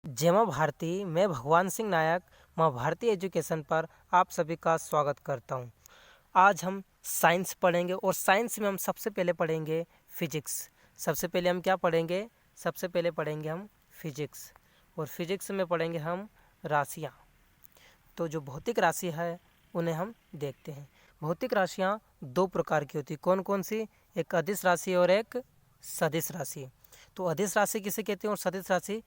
जय माँ भारती। मैं भगवान सिंह नायक माँ भारती एजुकेशन पर आप सभी का स्वागत करता हूँ। आज हम साइंस पढ़ेंगे और साइंस में हम सबसे पहले पढ़ेंगे फिजिक्स। सबसे पहले हम क्या पढ़ेंगे? सबसे पहले पढ़ेंगे हम फिजिक्स, और फिजिक्स में पढ़ेंगे हम राशियाँ। तो जो भौतिक राशि है उन्हें हम देखते हैं। भौतिक राशियाँ दो प्रकार की होती हैं। कौन कौन सी? एक अदिश राशि और एक सदिश राशि। तो अदिश राशि किसे कहते हैं और सदिश राशि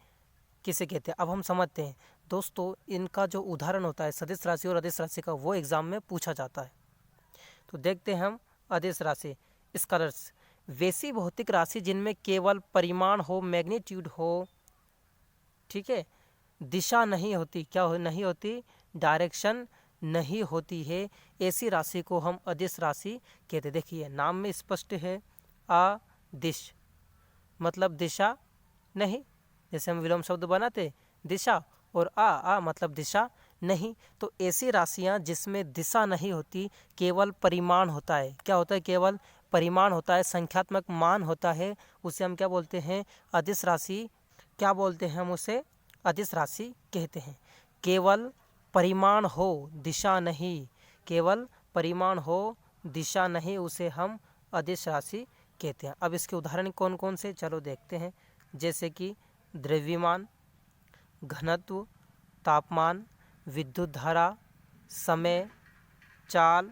किसे कहते हैं, अब हम समझते हैं। दोस्तों, इनका जो उदाहरण होता है सदिश राशि और अदिश राशि का, वो एग्जाम में पूछा जाता है। तो देखते हैं हम अदिश राशि। स्कॉलर्स, वैसी भौतिक राशि जिनमें केवल परिमाण हो, मैग्नीट्यूड हो, ठीक है, दिशा नहीं होती। क्या नहीं होती? डायरेक्शन नहीं होती है, ऐसी राशि को हम अदिश राशि कहते हैं। देखिए नाम में स्पष्ट है, अदिश मतलब दिशा नहीं। जैसे हम विलोम शब्द बनाते दिशा, और आ मतलब दिशा नहीं। तो ऐसी राशियां जिसमें दिशा नहीं होती, केवल परिमाण होता है। क्या होता है? केवल परिमाण होता है, संख्यात्मक मान होता है, उसे हम क्या बोलते हैं? अदिश राशि। क्या बोलते हैं हम उसे? अदिश राशि कहते हैं। केवल परिमाण हो, दिशा नहीं, केवल परिमाण हो, दिशा नहीं, उसे हम अदिश राशि कहते हैं। अब इसके उदाहरण कौन कौन से, चलो देखते हैं। जैसे कि द्रव्यमान, घनत्व, तापमान, विद्युत धारा, समय, चाल,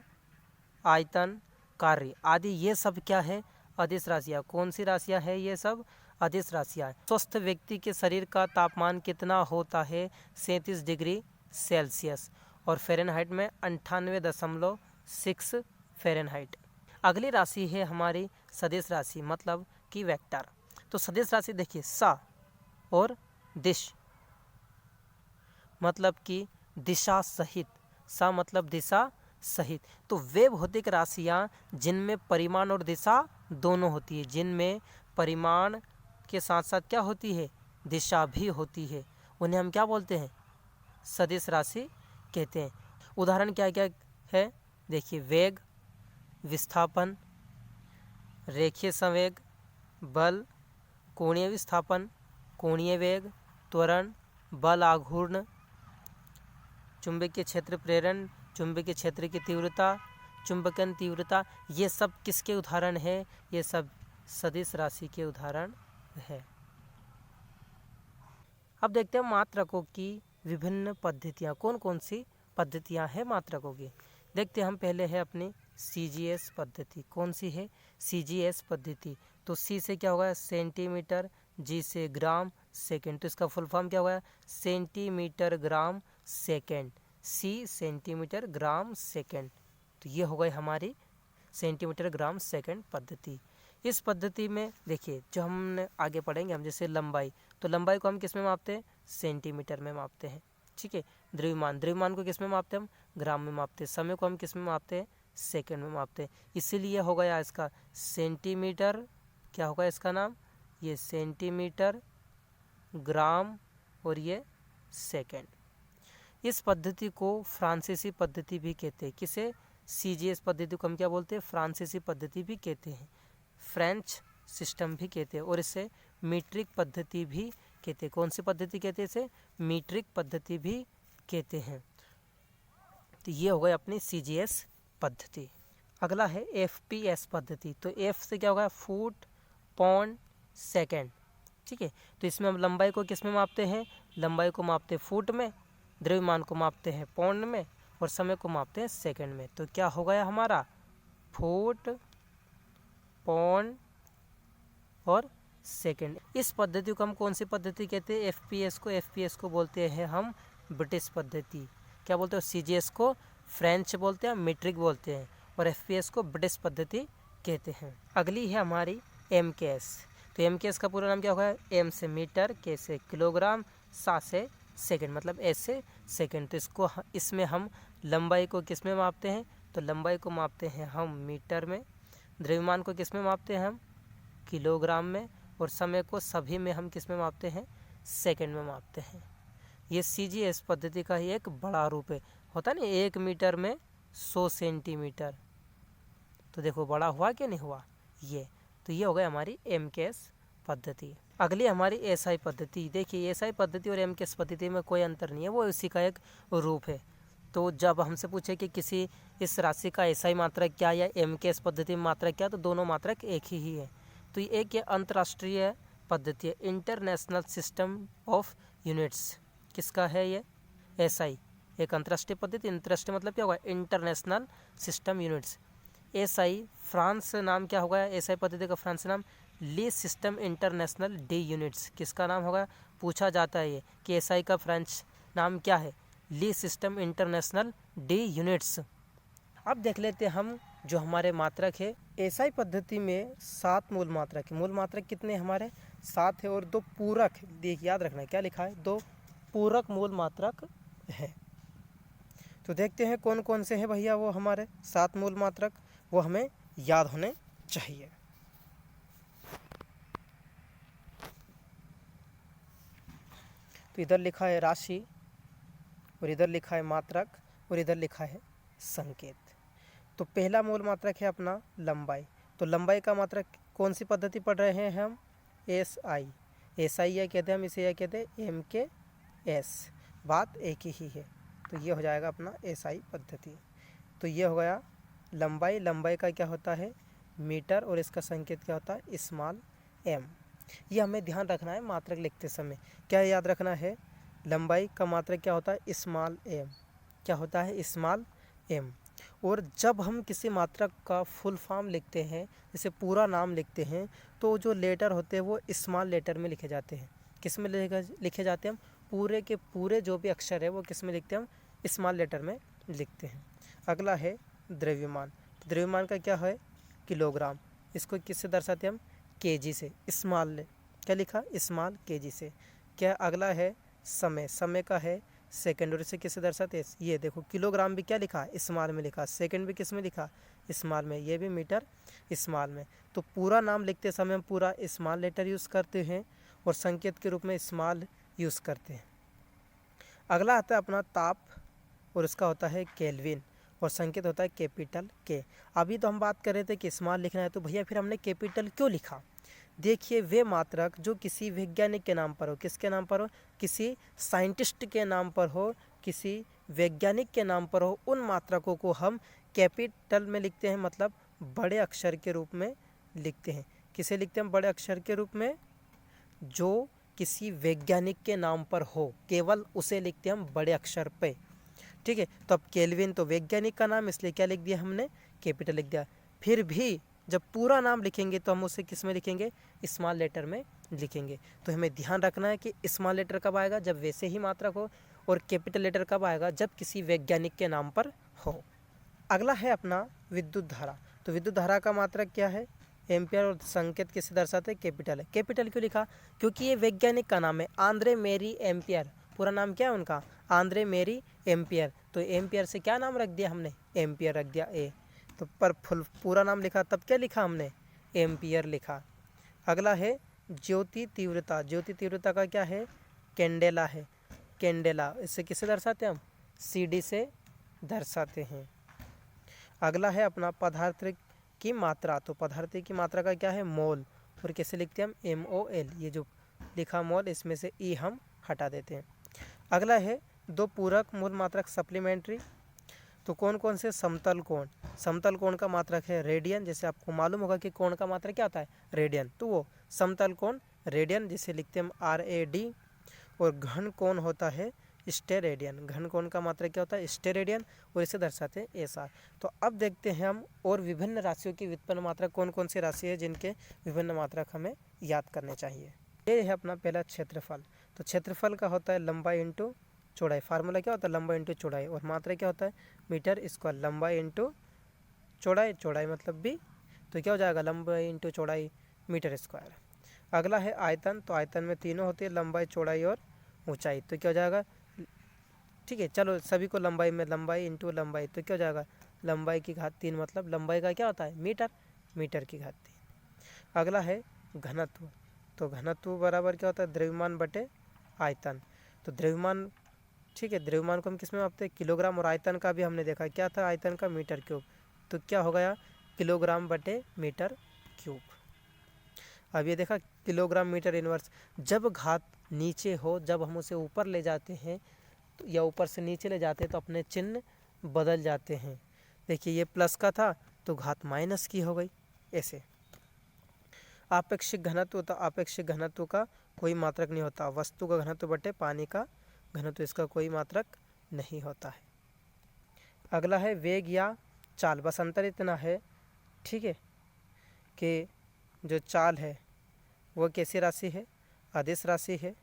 आयतन, कार्य आदि, ये सब क्या है? अदिश राशियाँ। कौन सी राशियाँ हैं? ये सब अदिश राशियाँ हैं। स्वस्थ व्यक्ति के शरीर का तापमान कितना होता है? 37 डिग्री सेल्सियस, और फ़ारेनहाइट में 98.6 फ़ारेनहाइट। अगली राशि है हमारी सदिश राशि, मतलब कि वेक्टर। तो सदिश राशि देखिए, सा और दिश मतलब कि दिशा सहित। सा मतलब दिशा सहित। तो वे भौतिक राशियाँ जिनमें परिमाण और दिशा दोनों होती है, जिनमें परिमाण के साथ साथ क्या होती है? दिशा भी होती है, उन्हें हम क्या बोलते हैं? सदिश राशि कहते हैं। उदाहरण क्या क्या है? देखिए, वेग, विस्थापन, रेखीय संवेग, बल, कोणीय विस्थापन, कोणीय वेग, त्वरण, बल आघूर्ण, चुंबकीय क्षेत्र प्रेरण, चुंबकीय क्षेत्र की तीव्रता, चुंबकन तीव्रता, ये सब किसके उदाहरण है? ये सब सदिश राशि के उदाहरण है। अब देखते हैं मात्रकों की विभिन्न पद्धतियाँ। कौन कौन सी पद्धतियाँ हैं मात्रकों की? देखते हैं हम। पहले है अपनी CGS पद्धति। कौन सी है? CGS पद्धति। तो C से क्या होगा? सेंटीमीटर, G से ग्राम, सेकेंड। तो इसका फुल फॉर्म क्या होगा? Centimetre gram second. C centimetre gram second. तो ये हो गई हमारी सेंटीमीटर ग्राम सेकेंड पद्धति। इस पद्धति में देखिए, जो हमने आगे पढ़ेंगे हम, जैसे लंबाई, तो लंबाई को हम किस में मापते हैं? सेंटीमीटर में मापते हैं, ठीक है। द्रव्यमान, द्रव्यमान को किस में मापते हैं हम? ग्राम में मापते हैं। समय को हम किस में मापते हैं? सेकंड में मापते हैं। इसीलिए हो गया इसका सेंटीमीटर, क्या होगा इसका नाम? ये सेंटीमीटर ग्राम और ये सेकेंड। इस पद्धति को फ्रांसीसी पद्धति भी कहते हैं। किसे? CGS पद्धति को हम क्या बोलते हैं? फ्रांसीसी पद्धति भी कहते हैं, फ्रेंच सिस्टम भी कहते हैं, और इसे मीट्रिक पद्धति भी कहते हैं। कौन सी पद्धति कहते हैं? इसे मीट्रिक पद्धति भी कहते हैं। तो ये हो गई अपनी CGS पद्धति। अगला है FPS पद्धति। तो F से क्या होगा? फुट, पौंड, सेकेंड, ठीक है। तो इसमें हम लंबाई को किस में मापते हैं? लंबाई को मापते हैं फुट में, द्रव्यमान को मापते हैं पौंड में, और समय को मापते हैं सेकंड में। तो क्या हो गया हमारा? फुट, पौंड और सेकंड। इस पद्धति को हम कौन सी पद्धति कहते हैं? FPS को बोलते हैं हम ब्रिटिश पद्धति। क्या बोलते हैं? CGS को फ्रेंच बोलते हैं, मीट्रिक बोलते हैं, और FPS को ब्रिटिश पद्धति कहते हैं। अगली है हमारी MKS। तो MKS का पूरा नाम क्या होगा? M से मीटर, K से किलोग्राम, सा से सेकंड, मतलब S से सेकंड। तो इसमें हम लंबाई को किस में मापते हैं? तो लंबाई को मापते हैं हम मीटर में, द्रव्यमान को किस में मापते हैं हम? किलोग्राम में, और समय को सभी में हम किस में मापते हैं? सेकंड में मापते हैं। ये CGS पद्धति का ही एक बड़ा रूप है। होता है ना 1 मीटर में 100 सेंटीमीटर। तो देखो बड़ा हुआ कि नहीं हुआ ये। तो ये हो गई हमारी MKS पद्धति। अगली हमारी एसआई पद्धति। देखिए एसआई पद्धति और एमकेएस पद्धति में कोई अंतर नहीं है, वो उसी का एक रूप है। तो जब हमसे पूछे कि किसी इस राशि का एसआई मात्रक क्या या एमकेएस पद्धति में मात्रक क्या, तो दोनों मात्रक एक ही है। तो ये एक ये अंतर्राष्ट्रीय पद्धति है, इंटरनेशनल सिस्टम ऑफ यूनिट्स। किसका है ये? एसआई, एक अंतर्राष्ट्रीय पद्धति। अंतर्राष्ट्रीय मतलब क्या होगा? International system units. SI France नाम क्या होगा? एसआई पद्धति का फ्रांस नाम ली सिस्टम इंटरनेशनल डी यूनिट्स। किसका नाम होगा? पूछा जाता है ये कि एसआई का फ्रेंच नाम क्या है? ली सिस्टम इंटरनेशनल डी यूनिट्स। अब देख लेते हैं हम जो हमारे मात्रक है। एसआई पद्धति में 7 मूल मात्रक है। मूल मात्रक कितने हमारे? 7 है, और 2 पूरक। देख याद रखना है क्या लिखा है, 2 पूरक मूल मात्रक है। तो देखते हैं कौन कौन से हैं भैया वो हमारे 7 मूल मात्रक, वो हमें याद होने चाहिए। तो इधर लिखा है राशि, और इधर लिखा है मात्रक, और इधर लिखा है संकेत। तो पहला मूल मात्रक है अपना लंबाई। तो लंबाई का मात्रक कौन सी पद्धति पढ़ रहे हैं हम? एसआई। एसआई या कहते हैं हम इसे, या कहते हैं एमकेएस। बात एक ही है। तो ये हो जाएगा अपना एसआई पद्धति। तो ये हो गया लंबाई। लंबाई का क्या होता है? मीटर, और इसका संकेत क्या होता है? Small M. ये हमें ध्यान रखना है मात्रक लिखते समय। क्या याद रखना है? लंबाई का मात्रक क्या होता है? Small M. क्या होता है? Small M. और जब हम किसी मात्रक का फुल फॉर्म लिखते हैं, जैसे पूरा नाम लिखते हैं, तो जो लेटर होते हैं वो स्मॉल लेटर में लिखे जाते हैं। किस में लिखे जाते हैं हम? पूरे के पूरे जो भी अक्षर है वो किस में लिखते हैं हम? स्मॉल लेटर में लिखते हैं। अगला है द्रव्यमान। द्रव्यमान का क्या है? किलोग्राम। इसको किससे दर्शाते हैं हम? केजी से। स्मॉल क्या लिखा? स्मॉल केजी से। क्या अगला है? समय। समय का है सेकेंड, और इसे किससे दर्शाते हैं? ये देखो किलोग्राम भी क्या लिखा? स्मॉल में लिखा। सेकेंड भी किस में लिखा? स्मॉल में। ये भी मीटर स्मॉल में। तो पूरा नाम लिखते समय हम पूरा स्मॉल लेटर यूज़ करते हैं, और संकेत के रूप में स्मॉल यूज़ करते हैं। अगला आता है अपना ताप, और इसका होता है केल्विन, और संकेत होता है कैपिटल के। अभी तो हम बात कर रहे थे कि स्मॉल लिखना है, तो भैया फिर हमने कैपिटल क्यों लिखा? देखिए वे मात्रक जो किसी वैज्ञानिक के नाम पर हो, किसके नाम पर हो? किसी साइंटिस्ट के नाम पर हो, किसी वैज्ञानिक के नाम पर हो, उन मात्रकों को हम कैपिटल में लिखते हैं, मतलब बड़े अक्षर के रूप में लिखते हैं। किसे लिखते हैं? बड़े अक्षर के रूप में। जो किसी वैज्ञानिक के नाम पर हो, केवल उसे लिखते हैं हम बड़े अक्षर पे। ठीक है। तो अब केल्विन तो वैज्ञानिक का नाम, इसलिए क्या लिख दिया हमने? कैपिटल लिख दिया। फिर भी जब पूरा नाम लिखेंगे तो हम उसे किस में लिखेंगे? स्मॉल लेटर में लिखेंगे। तो हमें ध्यान रखना है कि स्मॉल लेटर कब आएगा? जब वैसे ही मात्रक हो। और कैपिटल लेटर कब आएगा? जब किसी वैज्ञानिक के नाम पर हो। अगला है अपना विद्युत धारा। तो विद्युत धारा का मात्रक क्या है? एम्पियर, और संकेत किससे दर्शाते हैं? कैपिटल है। कैपिटल क्यों लिखा? क्योंकि ये वैज्ञानिक का नाम है, आंद्रे मेरी एम्पियर। पूरा नाम क्या है उनका? आंद्रे मेरी एम्पियर। तो एम्पियर से क्या नाम रख दिया हमने? एम्पियर रख दिया ए। तो पर पूरा नाम लिखा तब क्या लिखा हमने? एम्पियर लिखा। अगला है ज्योति तीव्रता। ज्योति तीव्रता का क्या है? कैंडेला है। कैंडेला, इससे किससे दर्शाते हैं हम? सीडी से दर्शाते हैं। अगला है अपना पदार्थ की मात्रा। तो पदार्थ की मात्रा का क्या है? मोल, और कैसे लिखते हैं हम? MOL। ये जो लिखा मोल, इसमें से ई हम हटा देते हैं। अगला है 2 पूरक मूल मात्रक सप्लीमेंट्री। तो कौन कौन से? समतल कोण। समतल कोण का मात्रक है रेडियन। जैसे आपको मालूम होगा कि कोण का मात्रक क्या होता है? रेडियन। तो वो समतल कोण रेडियन, जिसे लिखते हैं हम RAD। और घन कोण होता है स्टेरेडियन। घन कोण का मात्रक क्या होता है? स्टेरेडियन, और इसे दर्शाते हैं SR। तो अब देखते हैं हम और विभिन्न राशियों की व्युत्पन्न मात्रक कौन कौन सी राशि है जिनके विभिन्न मात्रक हमें याद करने चाहिए। ये है अपना पहला क्षेत्रफल। तो क्षेत्रफल का होता है लंबाई इंटू चौड़ाई। फार्मूला क्या होता है? लंबाई इंटू चौड़ाई। और मात्रा क्या होता है? Metre square. लंबाई इंटू चौड़ाई, चौड़ाई मतलब भी, तो क्या हो जाएगा? लंबाई इंटू चौड़ाई मीटर स्क्वायर। अगला है आयतन। तो आयतन में तीनों होती है, लंबाई, चौड़ाई और ऊंचाई। तो क्या हो जाएगा? ठीक है, चलो सभी को लंबाई में, लंबाई इंटू लंबाई, तो क्या हो जाएगा? लंबाई की घात 3, मतलब लंबाई का क्या होता है? मीटर। मीटर की घात 3। अगला है घनत्व। तो घनत्व बराबर क्या होता है? द्रव्यमान बटे आयतन। तो द्रव्यमान, ठीक है, द्रव्यमान को हम किस में मापते हैं? किलोग्राम। और आयतन का भी हमने देखा क्या था? आयतन का मीटर क्यूब। तो क्या हो गया? किलोग्राम बटे मीटर क्यूब। अब ये देखा किलोग्राम मीटर इनवर्स, जब घात नीचे हो, जब हम उसे ऊपर ले जाते हैं तो या ऊपर से नीचे ले जाते हैं तो अपने चिन्ह बदल जाते हैं। देखिए ये प्लस का था तो घात माइनस की हो गई। ऐसे आपेक्षिक घनत्व, तो आपेक्षिक घनत्व का कोई मात्रक नहीं होता, वस्तु का घनत्व बटे पानी का घनत्व, इसका कोई मात्रक नहीं होता है। अगला है वेग या चाल, बस अंतर इतना है, ठीक है, कि जो चाल है वो कैसी राशि है, अदिश राशि है,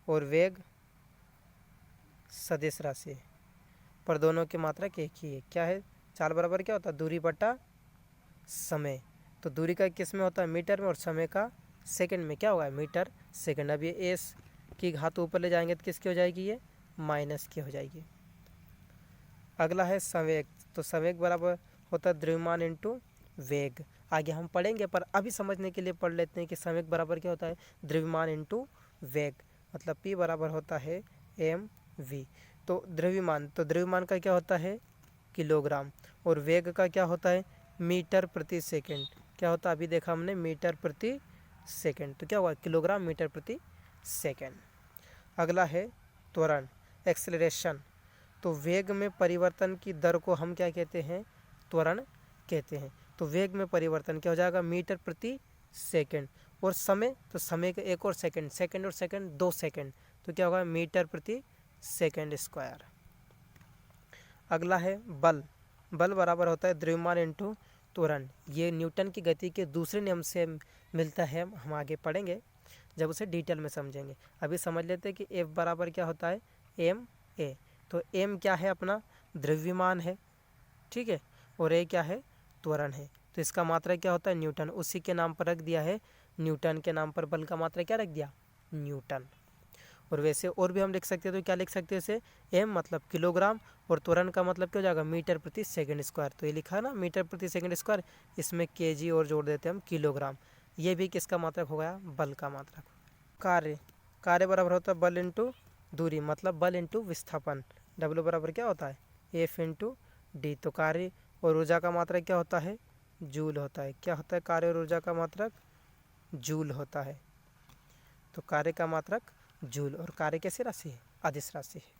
और वेग सदिश राशि है, पर दोनों की मात्रक एक ही है। क्या है, चाल बराबर क्या होता है, दूरी बटा समय, तो दूरी का किस में होता है, मीटर में, और समय का सेकंड में। क्या होगा, मीटर सेकंड। अब ये एस की घात ऊपर ले जाएंगे तो किसकी हो जाएगी, ये माइनस की हो जाएगी। अगला है संवेग, तो संवेग बराबर होता है द्रव्यमान इंटू वेग। आगे हम पढ़ेंगे, पर अभी समझने के लिए पढ़ लेते हैं कि संवेग बराबर क्या होता है, द्रव्यमान इंटू वेग, मतलब P बराबर होता है mv। तो द्रव्यमान, तो द्रव्यमान का क्या होता है, किलोग्राम, और वेग का क्या होता है, मीटर प्रति सेकंड। क्या होता है, अभी देखा हमने, मीटर प्रति सेकंड, तो क्या हुआ, किलोग्राम मीटर प्रति सेकंड। अगला है त्वरण, एक्सेलरेशन, तो वेग में परिवर्तन की दर को हम क्या कहते हैं, त्वरण कहते हैं। तो वेग में परिवर्तन क्या हो जाएगा, मीटर प्रति सेकंड, और समय, तो समय का एक और सेकंड, सेकंड और सेकंड 2 सेकंड, तो क्या होगा, मीटर प्रति सेकंड स्क्वायर। अगला है बल, बल बराबर होता है द्रव्यमान इंटू त्वरण। ये न्यूटन की गति के दूसरे नियम से मिलता है, हम आगे पढ़ेंगे जब उसे डिटेल में समझेंगे। अभी समझ लेते हैं कि F बराबर क्या होता है, एम ए। तो m क्या है, अपना द्रव्यमान है, ठीक है, और a क्या है, त्वरण है। तो इसका मात्रा क्या होता है, न्यूटन, उसी के नाम पर रख दिया है, न्यूटन के नाम पर बल का मात्रा क्या रख दिया, न्यूटन। और वैसे और भी हम लिख सकते हैं, तो क्या लिख सकते हैं इसे, m मतलब किलोग्राम, और त्वरण का मतलब क्या हो जाएगा, मीटर प्रति सेकंड स्क्वायर। तो ये लिखा है ना, मीटर प्रति सेकंड स्क्वायर, इसमें kg और जोड़ देते हैं हम, किलोग्राम। ये भी किसका मात्रक हो गया, बल का मात्रक। कार्य, कार्य बराबर होता है बल इंटू दूरी, मतलब बल इंटू विस्थापन। W बराबर क्या होता है, F इंटू डी। तो कार्य और ऊर्जा का मात्रक क्या होता है, जूल होता है। क्या होता है, कार्य और ऊर्जा का मात्रक जूल होता है। तो कार्य का मात्रक जूल, और कार्य कैसी राशि है, अदिश राशि है।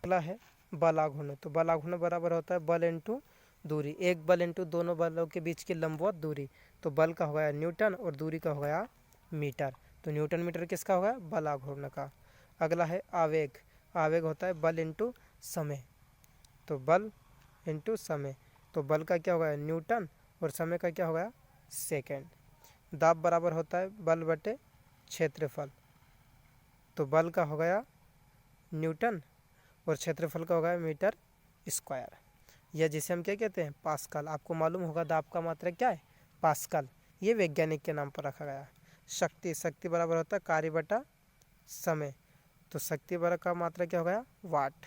अगला है बल आघूर्ण, तो बल आघूर्ण बराबर होता है बल इंटू दूरी, एक बल इंटू दोनों बलों के बीच की लंबवत दूरी। तो बल का हो गया न्यूटन और दूरी का हो गया मीटर, तो न्यूटन मीटर किसका हो गया, बल आघूर्ण का। अगला है आवेग, आवेग होता है बल इंटू समय, तो बल इंटू समय, तो बल का क्या हो गया, न्यूटन, और समय का क्या हो गया, सेकेंड। दाब बराबर होता है बल बटे क्षेत्रफल, तो बल का हो गया न्यूटन, और क्षेत्रफल का हो गया मीटर स्क्वायर, या जिसे हम क्या कहते हैं, पास्कल। आपको मालूम होगा दाब का मात्रक क्या है, पास्कल, ये वैज्ञानिक के नाम पर रखा गया। शक्ति, शक्ति बराबर होता है कार्य बटा समय, तो शक्ति बराबर का मात्रा क्या हो गया, वाट।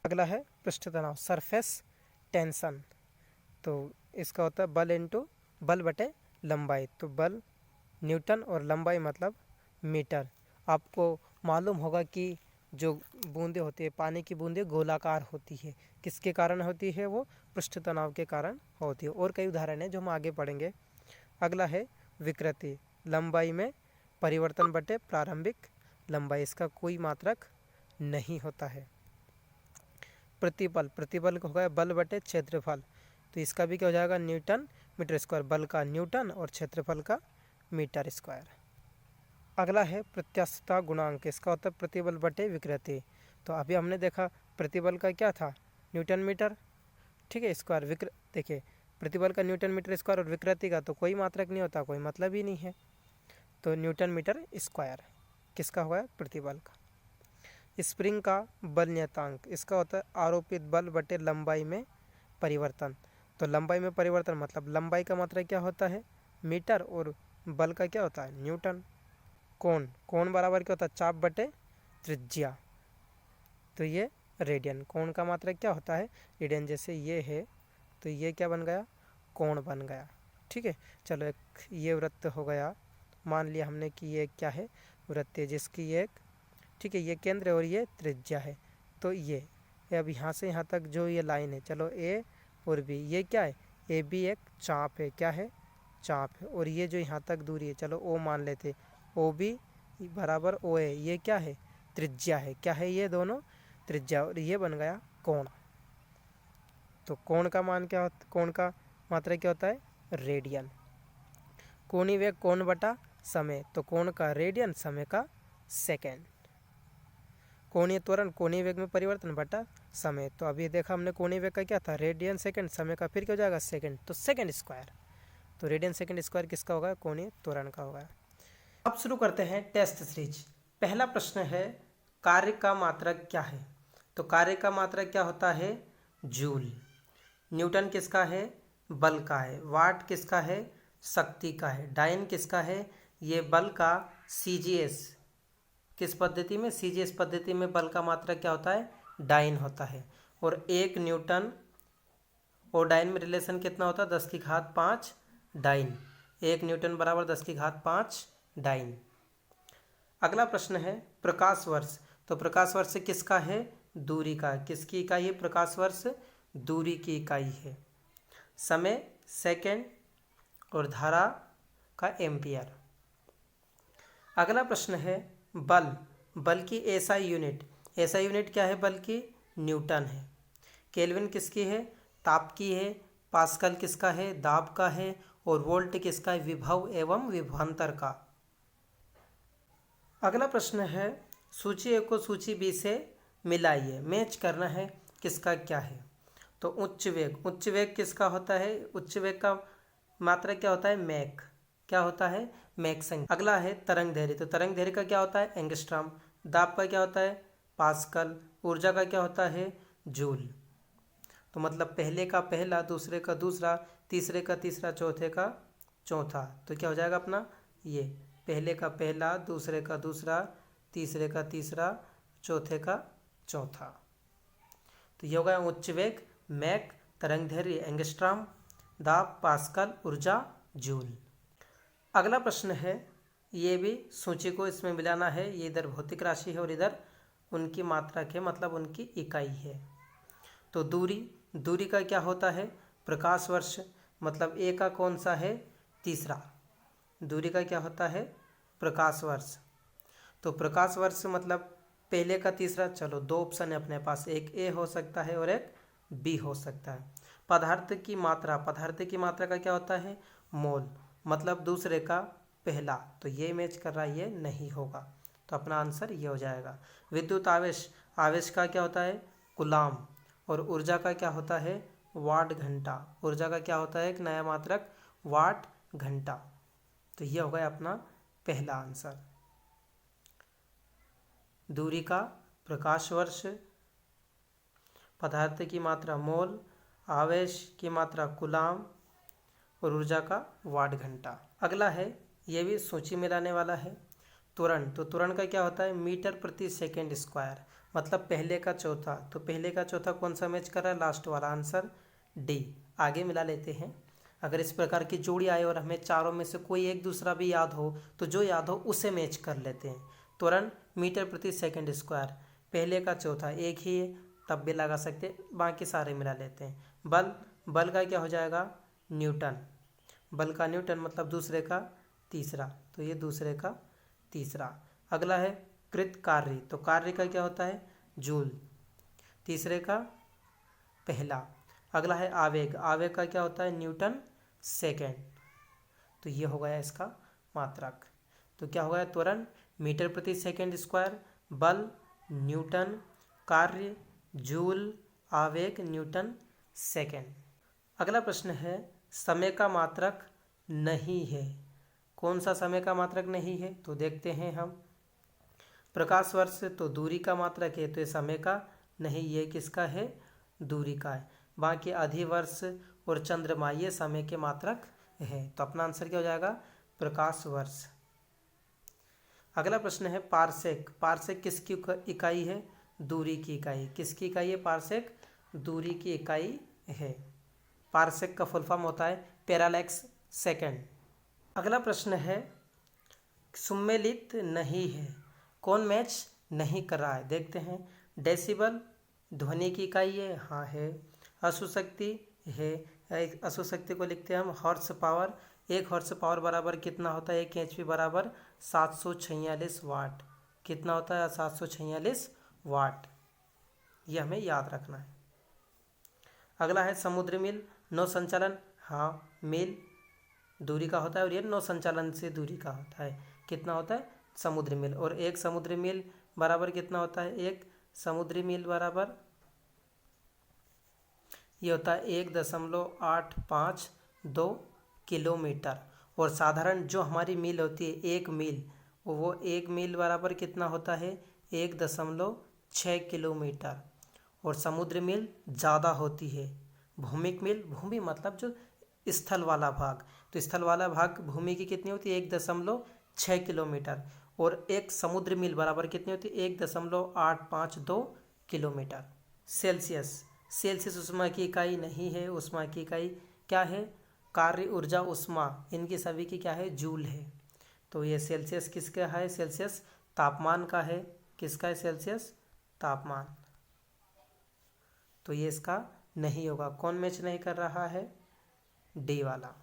अगला है पृष्ठ तनाव, सरफेस टेंशन, तो इसका होता है बल इंटू बल बटे लंबाई, तो बल न्यूटन और लंबाई मतलब मीटर। आपको मालूम होगा कि जो बूंदें होती है, पानी की बूंदें गोलाकार होती है, किसके कारण होती है, वो पृष्ठ तनाव के कारण होती है। और कई उदाहरण हैं जो हम आगे पढ़ेंगे। अगला है विकृति, लंबाई में परिवर्तन बटे प्रारंभिक लंबाई, इसका कोई मात्रक नहीं होता है। प्रतिबल, प्रतिबल का होगा बल बटे क्षेत्रफल, तो इसका भी क्या हो जाएगा, न्यूटन मीटर स्क्वायर, बल का न्यूटन और क्षेत्रफल का मीटर स्क्वायर। अगला है प्रत्यास्थता गुणांक, इसका होता है प्रतिबल बटे विकृति। तो अभी हमने देखा प्रतिबल का क्या था, न्यूटन मीटर, ठीक है, स्क्वायर। देखिए प्रतिबल का न्यूटन मीटर स्क्वायर, और विकृति का तो कोई मात्रक नहीं होता, कोई मतलब ही नहीं है, तो न्यूटन मीटर स्क्वायर किसका हुआ है, प्रतिबल का। स्प्रिंग का बल नियतांक, इसका होता है आरोपित बल बटे लंबाई में परिवर्तन। तो लंबाई में परिवर्तन मतलब लंबाई का मात्रा क्या होता है, मीटर, और बल का क्या होता है, न्यूटन। कोण, कोण बराबर क्या होता है, चाप बटे त्रिज्या, तो ये रेडियन। कोण का मात्रा क्या होता है, रेडियन। जैसे ये है तो ये क्या बन गया, कोण बन गया, ठीक है। चलो एक ये वृत्त हो गया, मान लिया हमने कि ये क्या है, वृत्त है जिसकी एक, ठीक है, ये केंद्र है और ये त्रिज्या है। तो ये अब यहाँ से यहाँ तक जो ये लाइन है, चलो ए और बी, ये क्या है, ए बी एक चाप है, क्या है, चाप है, और ये जो यहाँ तक दूरी है, चलो ओ मान लेते, ओ बी बराबर ओ ए, ये क्या है, त्रिज्या है। क्या है ये दोनों, त्रिज्या, और ये बन गया कोण। तो कोण का मान क्या होता, कोण का मात्रा क्या होता है, रेडियन। कोणीय वेग कोण बटा समय, तो कोण का रेडियन, समय का सेकेंड। कोणीय त्वरण कोणीय वेग में परिवर्तन बटा समय, तो अभी देखा हमने कोणीय वेग का क्या था, रेडियन सेकंड, समय का फिर क्या हो जाएगा, सेकंड, तो सेकंड स्क्वायर। तो रेडियन सेकंड स्क्वायर किसका होगा, कोणीय त्वरण का होगा। अब शुरू करते हैं टेस्ट सीरीज। पहला प्रश्न है, कार्य का मात्रक क्या है। तो कार्य का मात्रक क्या होता है, जूल। न्यूटन किसका है, बल का है। वाट किसका है, शक्ति का है। डाइन किसका है, ये बल का सीजीएस, किस पद्धति में, सीजीएस पद्धति में बल का मात्रक क्या होता है, डाइन होता है। और 1 न्यूटन और डाइन में रिलेशन कितना होता है, 10⁵5 डाइन। 1 न्यूटन बराबर 10⁵5 डाइन। अगला प्रश्न है, प्रकाश वर्ष। तो प्रकाश वर्ष किसका है, दूरी का। किसकी इकाई है, प्रकाश वर्ष दूरी की इकाई है। समय सेकेंड, और धारा का एम्पियर। अगला प्रश्न है, बल। बल की एसआई यूनिट। एसआई यूनिट क्या है, बल की, न्यूटन है। केल्विन किसकी है, ताप की है। पास्कल किसका है, दाब का है। और वोल्ट किसका है, विभव एवं विभवांतर का। अगला प्रश्न है, सूची ए को सूची बी से मिलाइए, मैच करना है किसका क्या है। तो उच्च वेग, उच्च वेग किसका होता है, उच्च वेग का मात्रा क्या होता है, मैक। क्या होता है, मैक संख्या। अगला है तरंग दैर्घ्य। तो तरंग दैर्घ्य का क्या होता है, एंगस्ट्रॉम। दाब का क्या होता है, पास्कल। ऊर्जा का क्या होता है, जूल। तो मतलब पहले का पहला, दूसरे का दूसरा, तीसरे का तीसरा, चौथे का चौथा। तो क्या हो जाएगा अपना, ये पहले का पहला, दूसरे का दूसरा, तीसरे का तीसरा, चौथे का चौथा। तो ये हो गया उच्च वेग, मैक, तरंग दैर्घ्य एंगस्ट्रॉम, दाब पास्कल, ऊर्जा जूल। अगला प्रश्न है, ये भी सूची को इसमें मिलाना है। ये इधर भौतिक राशि है और इधर उनकी मात्रक है, मतलब उनकी इकाई है। तो दूरी, दूरी का क्या होता है, प्रकाश वर्ष। मतलब ए का कौन सा है, तीसरा। दूरी का क्या होता है, प्रकाश वर्ष। तो प्रकाश वर्ष मतलब पहले का तीसरा। चलो 2 ऑप्शन है अपने पास, एक ए हो सकता है और एक बी हो सकता है। पदार्थ की मात्रा, पदार्थ की मात्रा का क्या होता है, मोल। मतलब दूसरे का पहला। तो ये मैच कर रहा है, ये नहीं होगा। तो अपना आंसर ये हो जाएगा। विद्युत आवेश, आवेश का क्या होता है, कूलाम। और ऊर्जा का क्या होता है, वाट घंटा। ऊर्जा का क्या होता है, एक नया मात्रक, वाट घंटा। तो ये हो गया अपना पहला आंसर। दूरी का प्रकाश वर्ष, पदार्थ की मात्रा मोल, आवेश की मात्रा कूलाम, और ऊर्जा का वाट घंटा। अगला है, ये भी सूची में लाने वाला है, त्वरण। तो त्वरण का क्या होता है, मीटर प्रति सेकेंड स्क्वायर। मतलब पहले का चौथा। तो पहले का चौथा कौन सा मैच कर रहा है, लास्ट वाला, आंसर डी। आगे मिला लेते हैं। अगर इस प्रकार की जोड़ी आए और हमें चारों में से कोई एक दूसरा भी याद हो, तो जो याद हो उसे मैच कर लेते हैं। त्वरण मीटर प्रति सेकेंड स्क्वायर, पहले का चौथा एक ही है, तब भी लगा सकते हैं, बाकी सारे मिला लेते हैं। बल, बल का क्या हो जाएगा, न्यूटन। बल का न्यूटन मतलब दूसरे का तीसरा। तो ये दूसरे का तीसरा। अगला है कृत कार्य। तो कार्य का क्या होता है, जूल। तीसरे का पहला। अगला है आवेग। आवेग का क्या होता है, न्यूटन सेकेंड। तो ये हो गया इसका मात्रक। तो क्या हो गया, त्वरण मीटर प्रति सेकेंड स्क्वायर, बल न्यूटन, कार्य जूल, आवेग न्यूटन सेकेंड। अगला प्रश्न है, समय का मात्रक नहीं है। कौन सा समय का मात्रक नहीं है, तो देखते हैं हम। प्रकाश वर्ष तो दूरी का मात्रक है, तो ये समय का नहीं, ये किसका है, दूरी का है। बाकी अधिवर्ष और चंद्रमा ये समय के मात्रक है। तो अपना आंसर क्या हो जाएगा, प्रकाश वर्ष। अगला प्रश्न है, पारसेक। पारसेक किसकी इकाई है, दूरी की इकाई। किसकी इकाई है, पारसेक दूरी की इकाई है। पारसेक का फुल फॉर्म होता है पैरालैक्स सेकेंड। अगला प्रश्न है, सुमेलित नहीं है। कौन मैच नहीं कर रहा है, देखते हैं। डेसिबल ध्वनि की इकाई है, हाँ है। अशुशक्ति है, अशुशक्ति को लिखते हैं हम हॉर्स पावर, 1 हॉर्स पावर बराबर कितना होता है, 1 HP बराबर 746 वाट। कितना होता है, 746 वाट। ये हमें याद रखना है। अगला है समुद्री मील नौ संचालन। हाँ, मील दूरी का होता है और ये नौ संचालन से दूरी का होता है। कितना होता है, समुद्री मील। और एक समुद्री मील बराबर कितना होता है, एक समुद्री मील बराबर ये होता है 1.852 किलोमीटर। और साधारण जो हमारी मील होती है, एक मील, वो एक मील बराबर कितना होता है, 1.6 किलोमीटर। और समुद्री मील ज़्यादा होती है। भूमिक मील, भूमि मतलब जो स्थल वाला भाग, तो स्थल वाला भाग भूमि की कितनी होती है, 1.6 किलोमीटर। और एक समुद्री मील बराबर कितनी होती है, 1.852 किलोमीटर। सेल्सियस, सेल्सियस उष्मा की इकाई नहीं है। उष्मा की इकाई क्या है, कार्य, ऊर्जा, उष्मा, इनकी सभी की क्या है, जूल है। तो ये सेल्सियस किसका है, सेल्सियस तापमान का है। किसका है, सेल्सियस तापमान। तो ये इसका नहीं होगा। कौन मैच नहीं कर रहा है, डी वाला।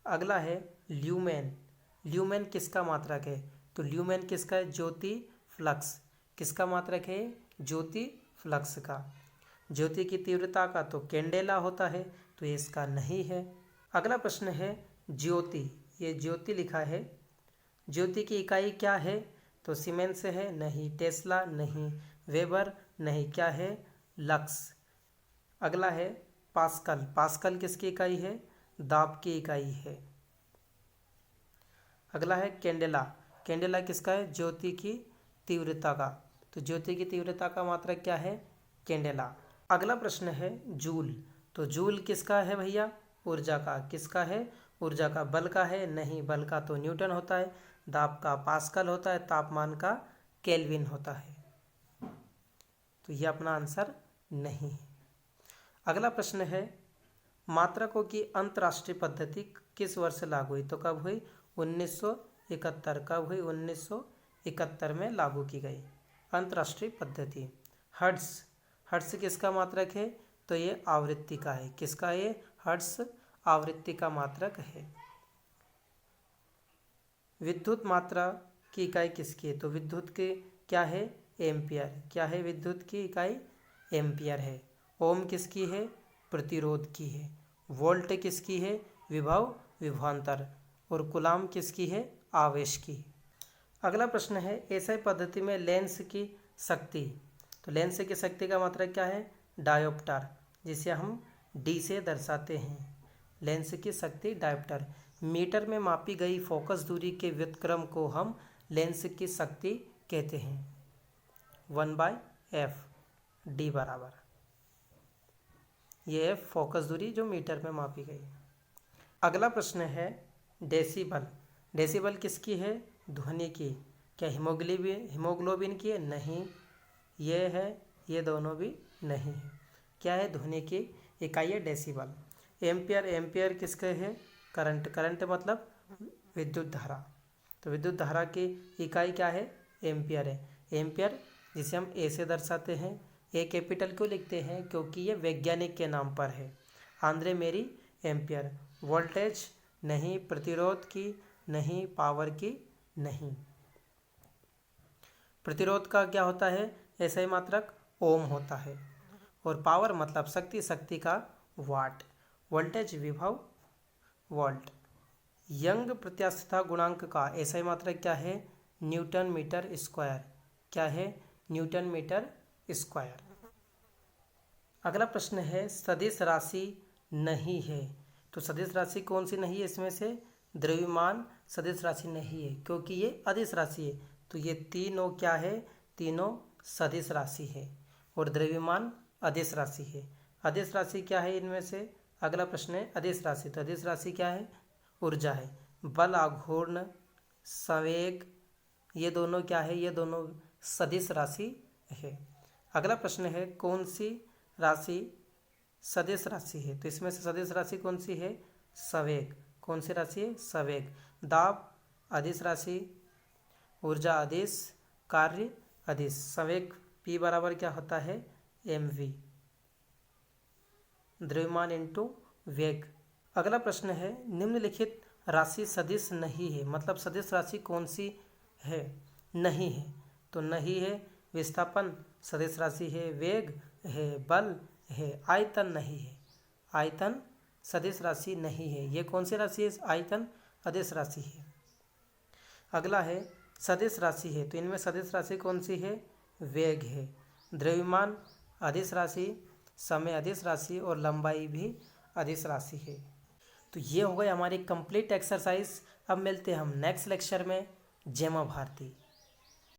अगला है ल्यूमेन। ल्यूमेन किसका मात्रक है, तो ल्यूमेन किसका है, ज्योति फ्लक्स। किसका मात्रक है, ज्योति फ्लक्स का। ज्योति की तीव्रता का तो कैंडेला होता है, तो ये इसका नहीं है। अगला प्रश्न है ज्योति। ये ज्योति लिखा है, ज्योति की इकाई क्या है, तो सीमेंस है, नहीं। टेस्ला, नहीं। वेबर, नहीं। क्या है, लक्स। अगला है पास्कल। पास्कल किसकी इकाई है, दाब की इकाई है। अगला है कैंडेला। कैंडेला किसका है, ज्योति की तीव्रता का। तो ज्योति की तीव्रता का मात्रक क्या है, कैंडेला। अगला प्रश्न है जूल। तो जूल किसका है भैया, ऊर्जा का। किसका है, ऊर्जा का। बल का है, नहीं। बल का तो न्यूटन होता है। दाब का पास्कल होता है। तापमान का केल्विन होता है। तो ये अपना आंसर नहीं है। अगला प्रश्न है मात्रकों की अंतर्राष्ट्रीय पद्धति किस वर्ष लागू हुई, तो कब हुई, 1971। कब हुई, 1971 में लागू की गई अंतर्राष्ट्रीय पद्धति। हर्ट्ज, हर्ट्ज किसका मात्रक है, तो ये आवृत्ति का है। किसका, ये हर्ट्ज आवृत्ति का मात्रक है। विद्युत मात्रा की इकाई किसकी है, तो विद्युत के क्या है, एम्पियर। क्या है, विद्युत की इकाई एम्पियर है। ओम किसकी है, प्रतिरोध की है। वोल्ट किसकी है, विभव विभवांतर। और कूलाम किसकी है, आवेश की। अगला प्रश्न है एसआई पद्धति में लेंस की शक्ति। तो लेंस की शक्ति का मात्रक क्या है, डायोप्टर, जिसे हम डी से दर्शाते हैं। लेंस की शक्ति डायोप्टर। मीटर में मापी गई फोकस दूरी के व्युत्क्रम को हम लेंस की शक्ति कहते हैं, 1/f। डी बराबर, ये फोकस दूरी जो मीटर में मापी गई। अगला प्रश्न है डेसिबल। डेसिबल किसकी है, ध्वनि की। क्या हीमोग्लोबिन की है, नहीं। ये है, ये दोनों भी नहीं है। क्या है, ध्वनि की इकाई है डेसिबल। एम्पियर, एम्पियर किसके है, करंट। करंट मतलब विद्युत धारा। तो विद्युत धारा की इकाई क्या है, एम्पियर है। एम्पियर जिसे हम ए से दर्शाते हैं। ए कैपिटल क्यों लिखते हैं, क्योंकि ये वैज्ञानिक के नाम पर है, आंद्रे मेरी एम्पियर। वोल्टेज नहीं, प्रतिरोध की नहीं, पावर की नहीं। प्रतिरोध का क्या होता है, ऐसा ही मात्रक ओम होता है। और पावर मतलब शक्ति, शक्ति का वाट। वोल्टेज विभव, वोल्ट। यंग प्रत्यास्थता गुणांक का ऐसा ही मात्रक क्या है, न्यूटन मीटर स्क्वायर। क्या है, न्यूटन मीटर स्क्वायर। अगला प्रश्न है सदिश राशि नहीं है। तो सदिश राशि कौन सी नहीं है, इसमें से द्रव्यमान सदिश राशि नहीं है, क्योंकि ये अदिश राशि है। तो ये तीनों क्या है, तीनों सदिश राशि है। और द्रव्यमान अदिश राशि है। अदिश राशि क्या है इनमें से, अगला प्रश्न है अदिश राशि। तो अदिश राशि क्या है, ऊर्जा है। बल, आघूर्ण, संवेग, ये दोनों क्या है, ये दोनों सदिश राशि है। अगला प्रश्न है कौन सी राशि सदिश राशि है। तो इसमें से सदिश राशि कौन सी है, संवेग। कौन सी राशि है, संवेग। दाब अदिश राशि, ऊर्जा अदिश, कार्य अदिश। संवेग P बराबर क्या होता है, mv। द्रव्यमान इंटू वेग, अगला प्रश्न है, निम्नलिखित राशि सदिश नहीं है, मतलब सदिश राशि कौन सी है? नहीं है, तो नहीं है विस्थापन सदिश राशि है, वेग है, बल है, आयतन नहीं है। आयतन सदिश राशि नहीं है। ये कौन सी राशि है? आयतन अदिश राशि है। अगला है सदिश राशि है, तो इनमें सदिश राशि कौन सी है? वेग है। द्रव्यमान अदिश राशि, समय अदिश राशि और लंबाई भी अदिश राशि है। तो ये हो गई हमारी कंप्लीट एक्सरसाइज। अब मिलते हैं हम नेक्स्ट लेक्चर में। जय मां भारती।